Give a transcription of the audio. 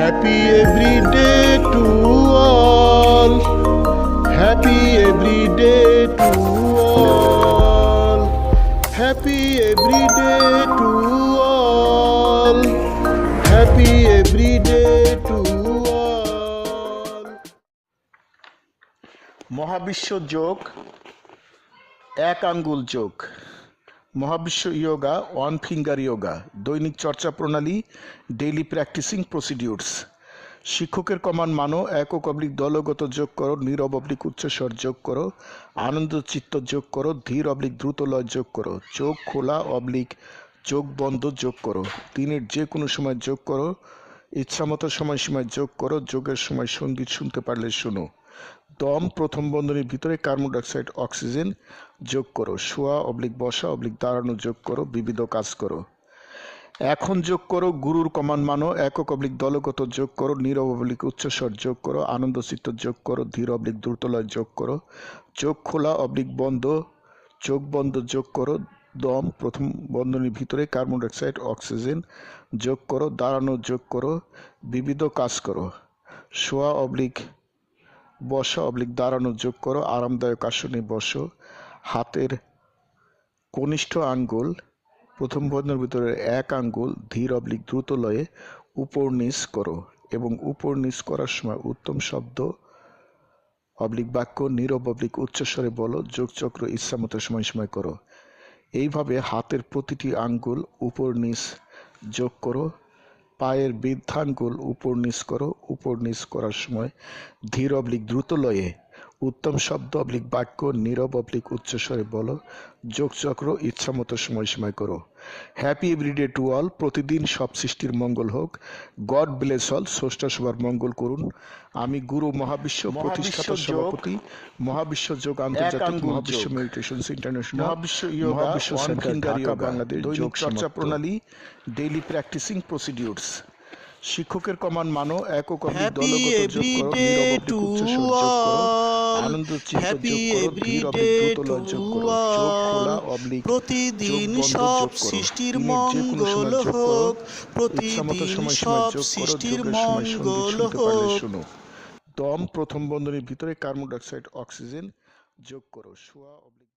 Happy every day to all. Happy every day to all. Happy every day to all. Happy every day to all. মহাবিশ্ব যোগ এক আঙ্গুল যোগ। মহাবিশ্ব yoga one finger yoga. দৈনিক চর্চা প্রণালী ডেইলি প্র্যাকটিসিং প্রসিডিউরস। শিক্ষকের কমান মানো একক অবলিক দলগত যোগ করো, নীরব অবলিক উচ্চস্বর যোগ করো, আনন্দ চিত্ত যোগ করো, ধীর অবলিক দ্রুত লয় যোগ করো, চোখ খোলা অবলিক চোখ বন্ধ যোগ করো, দিনের যে কোনো সময় যোগ করো, ইচ্ছামতো সময়সীমায় যোগ করো, যোগের সময় সঙ্গীত শুনতে পারলে শোনো। দম প্রথম বন্ধনীর ভিতরে কার্বন ডাইঅক্সাইড অক্সিজেন যোগ করো, শোয়া অবলিক বসা অবলিক দাঁড়ানো যোগ করো, বিবিধ কাজ করো। এখন যোগ করো গুরুর কমান মানো একক অবলিক দলগত যোগ করো, নীরব অবলিক উচ্চস্বর যোগ করো, আনন্দ চিত্ত যোগ করো, ধীর অবলিক দ্রুতলয় যোগ করো, চোখ খোলা অবলিক বন্ধ চোখ বন্ধ যোগ করো। দম প্রথম বন্ধনীর ভিতরে কার্বন ডাইঅক্সাইড অক্সিজেন যোগ করো, দাঁড়ানো যোগ করো, বিবিধ কাজ করো। শোয়া অবলিক বসা অবলিক দাঁড়ানো যোগ করো, আরামদায়ক আসনে বসো। হাতের কনিষ্ঠ আঙ্গুল প্রথম বন্ধনীর ভিতরে এক আঙ্গুল ধীর অবলিক দ্রুত লয়ে উপর নিচ করো এবং উপর নিচ করার সময় উত্তম শব্দ অবলিক বাক্য নীরব অবলিক উচ্চস্বরে বলো, যোগচক্র ইচ্ছামতো সময় করো। এইভাবে হাতের প্রতিটি আঙ্গুল উপর নিচ যোগ করো। পায়ের বৃদ্ধাঙ্গুল উপর নিচ করো, উপর নিচ করার সময় ধীর অবলিক দ্রুত লয়ে উত্তম শব্দ অবলিক বাক্য নীরব অবলিক উচ্চস্বরে বলো, যোগচক্র ইচ্ছামতো সময় করো। Happy everyday to all. প্রতিদিন সব সৃষ্টির মঙ্গল হোক। God bless all. স্রষ্টা সবার মঙ্গল করুন। আমি গুরু মহাবিশ্ব প্রতিষ্ঠাতা সভাপতি, মহাবিশ্ব যোগ আন্তর্জাতিক, মহাবিশ্ব মেডিটেশনস ইন্টারন্যাশনাল, মহাবিশ্ব ইয়োগা মহাবিশ্ব সেন্টার ঢাকা বাংলাদেশ। দৈনিক চর্চা প্রণালী ডেইলি প্র্যাকটিসিং প্রসিডিউরস। শিক্ষকের কমান মানো একক অবলিক দলগত যোগ করো, নীরব অবলিক উচ্চস্বর যোগ করো, আনন্দ চিত্ত যোগ করো, ধীর অবলিক দ্রুতলয় যোগ করো, চোখ খোলা অবলিক প্রতিদিন সব সৃষ্টির মঙ্গল হোক, প্রতিদিন সব সৃষ্টির মঙ্গল হোক। শোনো। দম প্রথম বন্ধনীর ভিতরে কার্বন ডাইঅক্সাইড অক্সিজেন যোগ করো, শোয়া অবলিক